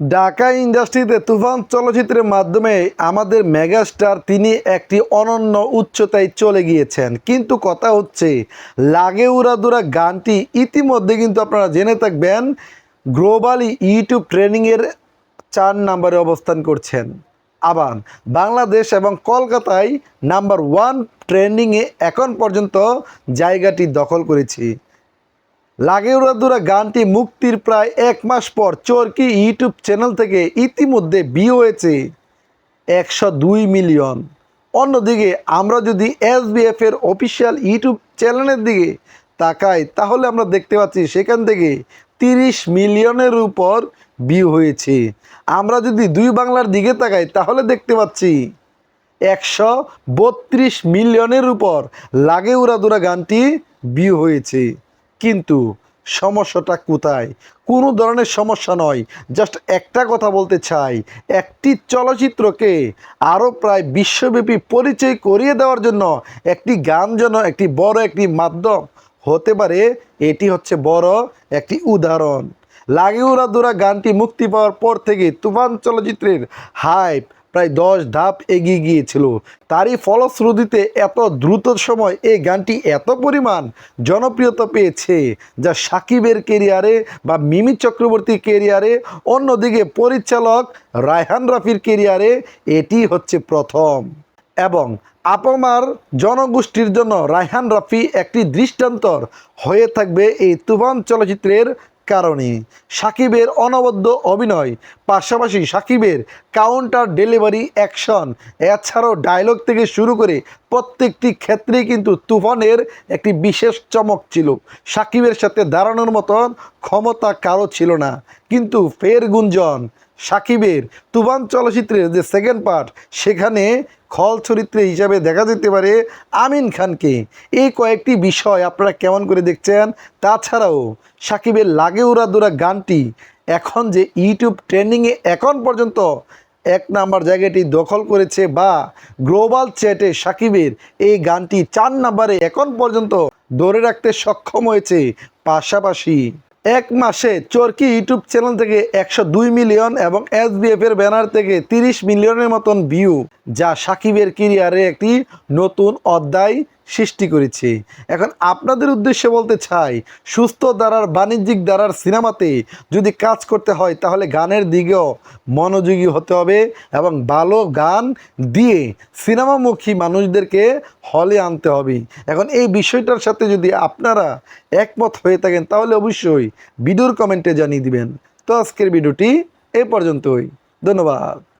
ঢাকা ইন্ডাস্ট্রিতে তুফান চলচ্চিত্রের মাধ্যমে আমাদের মেগাস্টার তিনি একটি অনন্য উচ্চতায় চলে গিয়েছেন। কিন্তু কথা হচ্ছে, লাগে উড়াদুরা গানটি ইতিমধ্যে কিন্তু আপনারা জেনে থাকবেন গ্লোবালি ইউটিউব ট্রেন্ডিংয়ের 4 নম্বরে অবস্থান করছেন। আবার বাংলাদেশ এবং কলকাতায় নাম্বার 1 ট্রেন্ডিংয়ে এখন পর্যন্ত জায়গাটি দখল করেছে। লাগে উড়াদুরা গানটি মুক্তির প্রায় 1 মাস পর চরকি ইউটিউব চ্যানেল থেকে ইতিমধ্যে ভিউ হয়েছে 102 মিলিয়ন। অন্যদিকে আমরা যদি এসবিএফ এর অফিসিয়াল ইউটিউব চ্যানেলের দিকে তাকাই তাহলে আমরা দেখতে পাচ্ছি সেখান থেকে 30 মিলিয়নের উপর ভিউ হয়েছে। আমরা যদি দুই বাংলার দিকে তাকাই তাহলে দেখতে পাচ্ছি 132 মিলিয়নের উপর লাগে উড়াদুরা গানটি ভিউ হয়েছে। কিন্তু সমস্যাটা কোথায়? কোনো ধরনের সমস্যা নয়, জাস্ট একটা কথা বলতে চাই, একটি চলচ্চিত্রকে আরও প্রায় বিশ্বব্যাপী পরিচয় করিয়ে দেওয়ার জন্য একটি গান যেন একটি বড় একটি মাধ্যম হতে পারে, এটি হচ্ছে বড় একটি উদাহরণ। লাগে উড়াদুরা গানটি মুক্তি পাওয়ার পর থেকে তুফান চলচ্চিত্রের হাইপ প্রায় 10 ধাপ এগিয়ে গিয়েছিল। তারই ফলশ্রুতিতে এত দ্রুত সময় এই গানটি এত পরিমাণ জনপ্রিয়তা পেয়েছে যা সাকিবের কেরিয়ারে বা মিমি চক্রবর্তীর কেরিয়ারে, অন্যদিকে পরিচালক রায়হান রাফির কেরিয়ারে এটি হচ্ছে প্রথম। এবং আপামার জনগোষ্ঠীর জন্য রায়হান রাফি একটি দৃষ্টান্তর হয়ে থাকবে এই তুফান চলচ্চিত্রের কারণে। সাকিবের অনবদ্য অভিনয়, পাশাপাশি সাকিবের কাউন্টার ডেলিভারি, অ্যাকশন, এছাড়াও ডায়লগ থেকে শুরু করে প্রত্যেকটি ক্ষেত্রেই কিন্তু তুফানের একটি বিশেষ চমক ছিল। সাকিবের সাথে দাঁড়ানোর মতন ক্ষমতা কারো ছিল না। কিন্তু ফের গুঞ্জন, সাকিবের তুফান চলচ্চিত্রের যে সেকেন্ড পার্ট, সেখানে খল চরিত্রে হিসাবে দেখা যেতে পারে আমিন খানকে। এই কয়েকটি বিষয় আপনারা কেমন করে দেখছেন? তাছাড়াও সাকিবের লাগে উড়াদুরা গানটি এখন যে ইউটিউব ট্রেন্ডিংয়ে এখন পর্যন্ত 1 নাম্বার জায়গাটি দখল করেছে, বা গ্লোবাল চ্যাটে সাকিবের এই গানটি 4 নাম্বারে এখন পর্যন্ত ধরে রাখতে সক্ষম হয়েছে। পাশাপাশি 1 মাসে চরকি ইউটিউব চ্যানেল থেকে 102 মিলিয়ন এবং এসবিএফ এর ব্যানার থেকে 30 মিলিয়নের মতন ভিউ, যা সাকিবের ক্যারিয়ারে একটি নতুন অধ্যায় সৃষ্টি করেছে। এখন আপনাদের উদ্দেশ্যে বলতে চাই, সুস্থ ধারার বাণিজ্যিক ধারার সিনেমাতে যদি কাজ করতে হয় তাহলে গানের দিকেও মনোযোগী হতে হবে এবং ভালো গান দিয়ে সিনেমামুখী মানুষদেরকে হলে আনতে হবে। এখন এই বিষয়টার সাথে যদি আপনারা একমত হয়ে থাকেন তাহলে অবশ্যই ভিডিওর কমেন্টে জানিয়ে দিবেন। তো আজকের ভিডিওটি এ পর্যন্তই। ধন্যবাদ।